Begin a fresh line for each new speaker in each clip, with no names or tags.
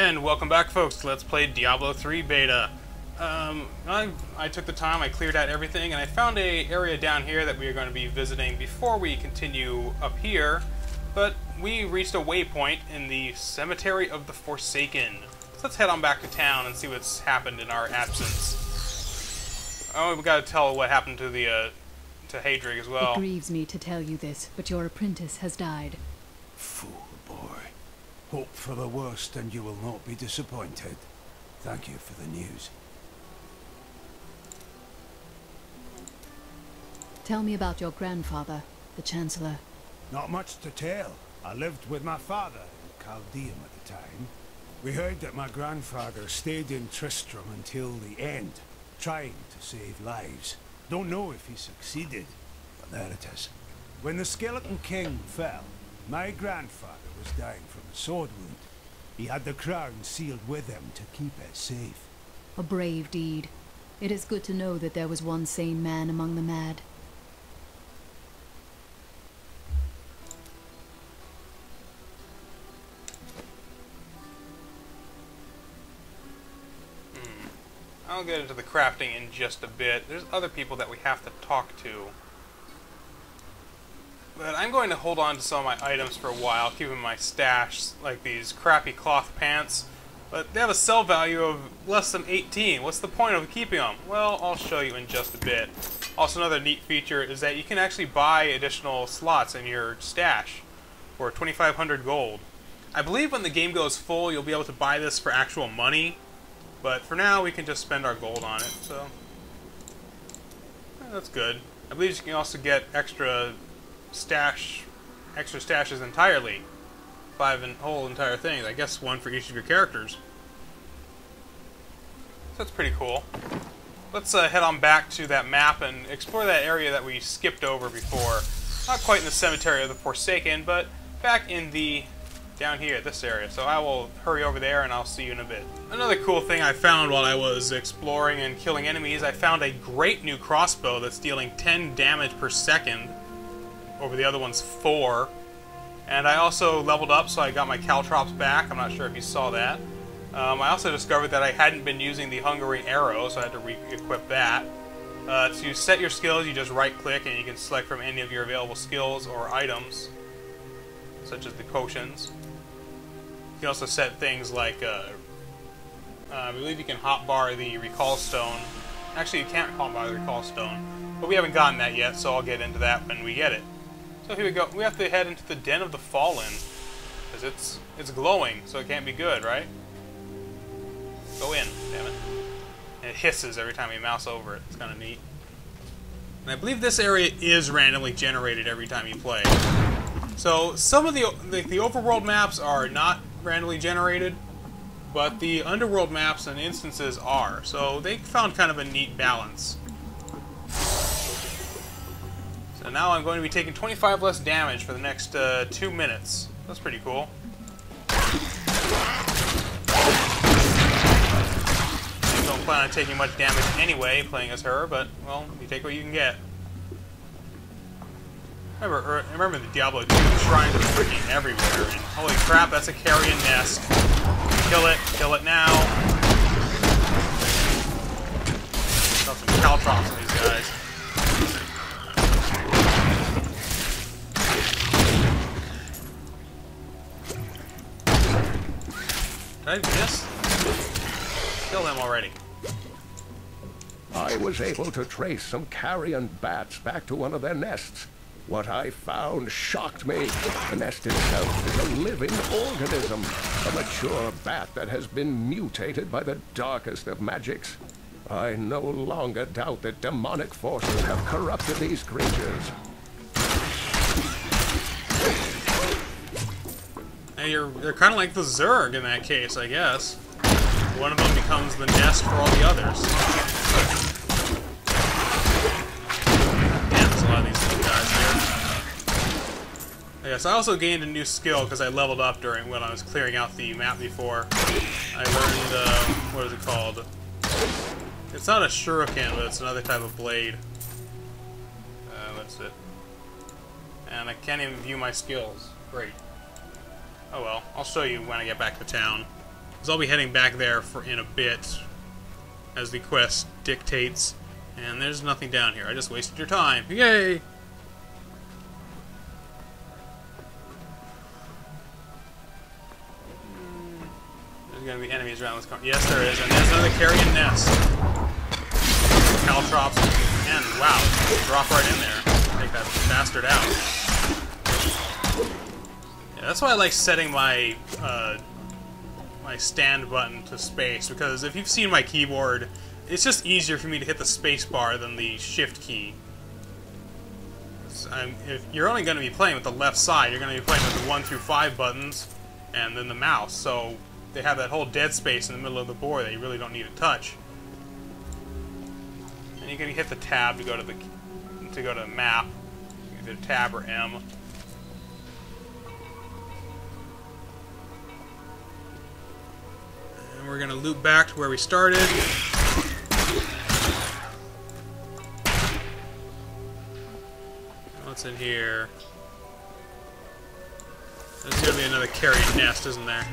And welcome back, folks. Let's play Diablo 3 beta. I took the time, I cleared out everything, and I found a area down here that we are going to be visiting before we continue up here. But we reached a waypoint in the Cemetery of the Forsaken. So let's head on back to town and see what's happened in our absence. Oh, we got to tell what happened to the to Hadrig as well.
It grieves me to tell you this, but your apprentice has died.
Fool boy. Hope for the worst and you will not be disappointed. Thank you for the news.
Tell me about your grandfather, the Chancellor.
Not much to tell. I lived with my father in Chaldean at the time. We heard that my grandfather stayed in Tristram until the end, trying to save lives. Don't know if he succeeded, but there it is. When the Skeleton King fell, my grandfather was dying from a sword wound. He had the crown sealed with him to keep it safe.
A brave deed. It is good to know that there was one sane man among the mad.
I'll get into the crafting in just a bit. There's other people that we have to talk to. But I'm going to hold on to some of my items for a while, keeping my stash, like these crappy cloth pants. But they have a sell value of less than 18. What's the point of keeping them? Well, I'll show you in just a bit. Also, another neat feature is that you can actually buy additional slots in your stash for 2,500 gold. I believe when the game goes full, you'll be able to buy this for actual money. But for now, we can just spend our gold on it, so that's good. I believe you can also get extra stashes entirely. 5 in whole entire things. I guess one for each of your characters. So that's pretty cool. Let's head on back to that map and explore that area that we skipped over before. Not quite in the Cemetery of the Forsaken, but back in the down here, this area. So I will hurry over there and I'll see you in a bit. Another cool thing I found while I was exploring and killing enemies, I found a great new crossbow that's dealing 10 damage per second over the other one's 4. And I also leveled up, so I got my caltrops back. I'm not sure if you saw that. I also discovered that I hadn't been using the hungering arrow, so I had to re-equip that. To set your skills, you just right-click and you can select from any of your available skills or items, such as the potions. You can also set things like, I believe you can hotbar the recall stone. Actually, you can't hotbar the recall stone, but we haven't gotten that yet, so I'll get into that when we get it. So here we go. We have to head into the Den of the Fallen, because it's glowing, so it can't be good, right? Go in, damn it. And it hisses every time we mouse over it. It's kind of neat. And I believe this area is randomly generated every time you play. So some of the overworld maps are not randomly generated, but the underworld maps and instances are. So they found kind of a neat balance. So now I'm going to be taking 25 less damage for the next 2 minutes. That's pretty cool. I don't plan on taking much damage anyway playing as her, but, well, you take what you can get. Remember the Diablo 2 shrines are freaking everywhere, and holy crap, that's a carrion nest. Kill it now. Got some caltrops on these guys. Did I miss? Kill them already.
I was able to trace some carrion bats back to one of their nests. What I found shocked me. The nest itself is a living organism, a mature bat that has been mutated by the darkest of magics. I no longer doubt that demonic forces have corrupted these creatures.
Hey, they're kind of like the Zerg in that case, I guess. One of them becomes the nest for all the others. Damn, there's a lot of these little guys here. Yes, I also gained a new skill because I leveled up during when I was clearing out the map before. I learned, what is it called? It's not a shuriken, but it's another type of blade. That's it. And I can't even view my skills. Great. Oh well, I'll show you when I get back to town. Because I'll be heading back there in a bit, as the quest dictates. And there's nothing down here. I just wasted your time. Yay! There's gonna be enemies around this corner. Yes, there is. And there's another carrion nest. Caltrops and wow, drop right in there. Take that bastard out. Yeah, that's why I like setting my my stand button to space, because if you've seen my keyboard, it's just easier for me to hit the space bar than the shift key. If you're only going to be playing with the left side, you're going to be playing with the 1 through 5 buttons and then the mouse. So they have that whole dead space in the middle of the board that you really don't need to touch. And you can hit the tab to go to the map, either tab or M. And we're going to loop back to where we started. What's in here? There's going to be another carrion nest, isn't there?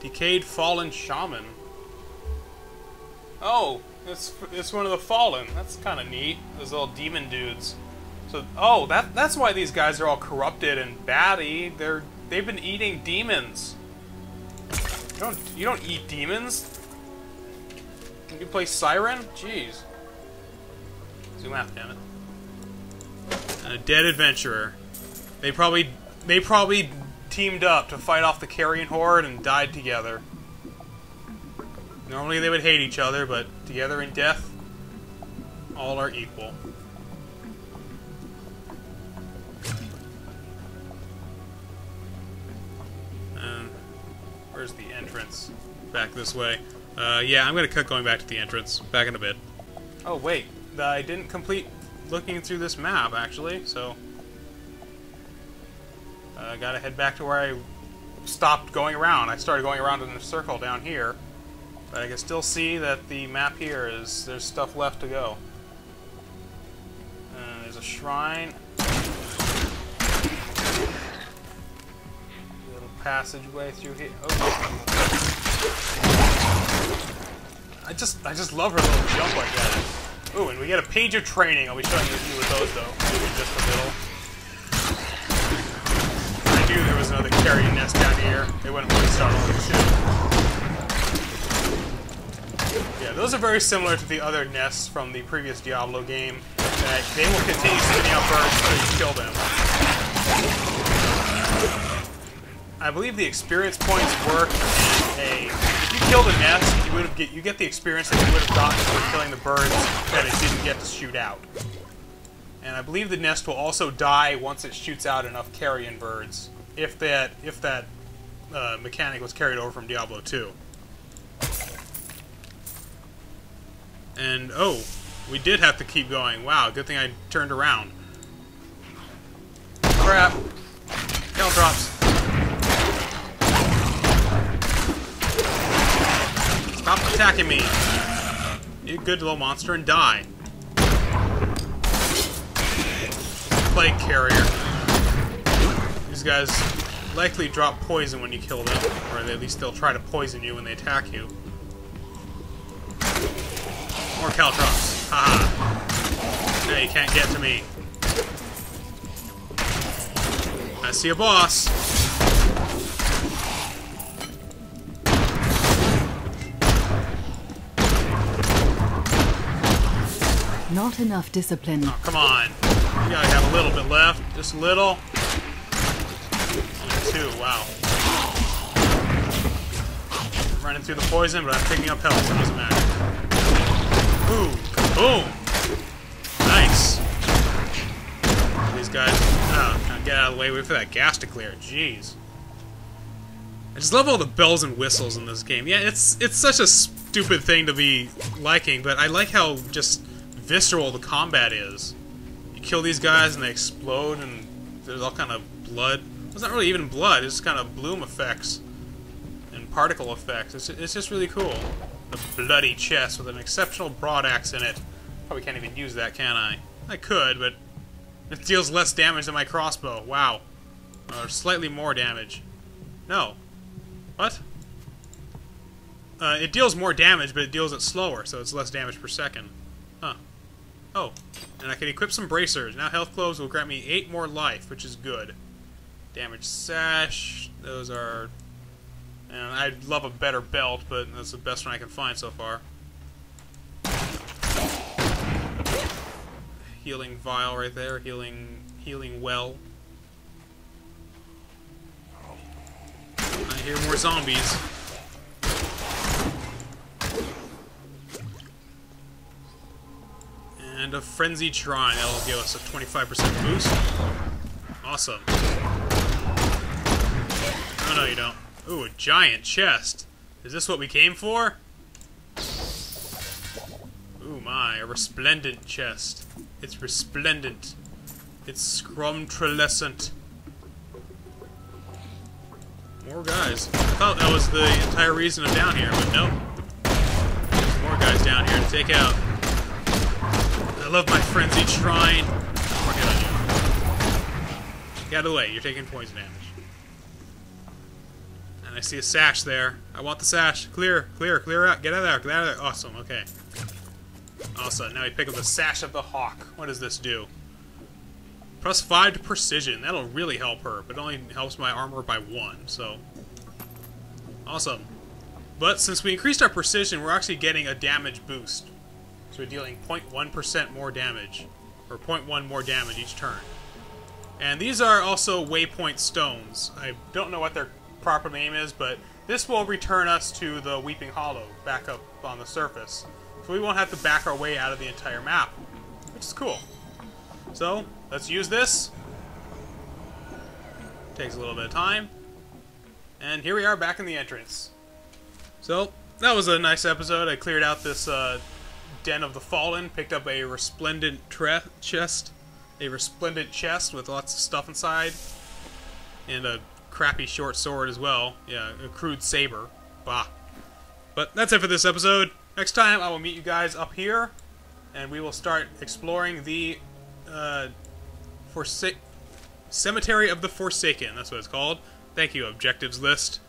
Decayed Fallen Shaman. Oh, it's one of the Fallen. That's kind of neat. Those little demon dudes. So, oh, that's why these guys are all corrupted and batty. They've been eating demons. You don't eat demons. You play Siren? Jeez. Zoom out, damn it. And a dead adventurer. They probably teamed up to fight off the carrion horde and died together. Normally they would hate each other, but together in death, all are equal. And where's the entrance? Back this way. Yeah, I'm gonna cut going back to the entrance. Back in a bit. Oh wait. I didn't complete looking through this map, actually, so I gotta head back to where I stopped going around. I started going around in a circle down here, but I can still see that the map here there's stuff left to go. There's a shrine. Little passageway through here. Oh. I just love her little jump like that. Ooh, and we get a page of training. I'll be showing you a few of those, though, in just a little. I knew there was another carrion nest down here. They wouldn't waste on all this shit. Yeah, those are very similar to the other nests from the previous Diablo game. That they will continue spinning out birds until you kill them. I believe the experience points work in if you kill the nest, you get the experience that you would have gotten for killing the birds that it didn't get to shoot out. And I believe the nest will also die once it shoots out enough carrion birds, if that mechanic was carried over from Diablo 2. And oh, we did have to keep going. Wow, good thing I turned around. Crap. Caltrops. Stop attacking me! You good little monster and die. Plague carrier. These guys likely drop poison when you kill them, or at least they'll try to poison you when they attack you. More caltrops. Haha. Now you can't get to me. I see a boss.
Not enough discipline.
Oh, come on. You gotta have a little bit left. Just a little. Only 2, wow. I'm running through the poison, but I'm picking up health, so it doesn't matter. Ooh, kaboom! Nice. These guys, kind of get out of the way, wait for that gas to clear. Jeez. I just love all the bells and whistles in this game. Yeah, it's such a stupid thing to be liking, but I like how just visceral the combat is. You kill these guys and they explode and there's all kind of blood. It's not really even blood, it's kind of bloom effects and particle effects. It's just really cool. The bloody chest with an exceptional broadaxe in it. Probably can't even use that, can I? I could, but it deals less damage than my crossbow. Wow. Or slightly more damage. No. What? It deals more damage, but it deals it slower, so it's less damage per second. Huh. Oh. And I can equip some bracers. Now health globes will grant me 8 more life, which is good. Damage sash. Those are... And I'd love a better belt, but that's the best one I can find so far. Healing vial right there. Healing well. I hear more zombies. And a frenzied shrine. That'll give us a 25% boost. Awesome. Oh no, you don't. Ooh, a giant chest. Is this what we came for? Ooh my, a resplendent chest. It's resplendent. It's scrumtralescent. More guys. I thought that was the entire reason I'm down here, but nope. There's more guys down here to take out. I love my frenzied shrine. I'll get on you. Get out of the way, you're taking poison damage. And I see a sash there. I want the sash. Clear, clear, clear out. Get out of there, get out of there. Awesome, okay. Awesome, now we pick up the sash of the hawk. What does this do? Plus 5 to precision. That'll really help her, but it only helps my armor by 1, so... Awesome. But since we increased our precision, we're actually getting a damage boost. So we're dealing 0.1% more damage. Or 0.1 more damage each turn. And these are also waypoint stones. I don't know what their proper name is, but this will return us to the Weeping Hollow, back up on the surface. So we won't have to back our way out of the entire map, which is cool. So, let's use this. Takes a little bit of time. And here we are back in the entrance. So, that was a nice episode. I cleared out this Den of the Fallen, picked up a resplendent chest. A resplendent chest with lots of stuff inside. And a crappy short sword as well. Yeah, a crude saber. Bah. But that's it for this episode. Next time, I will meet you guys up here. And we will start exploring the... Cemetery of the Forsaken, that's what it's called. Thank you, objectives list.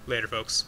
Later, folks.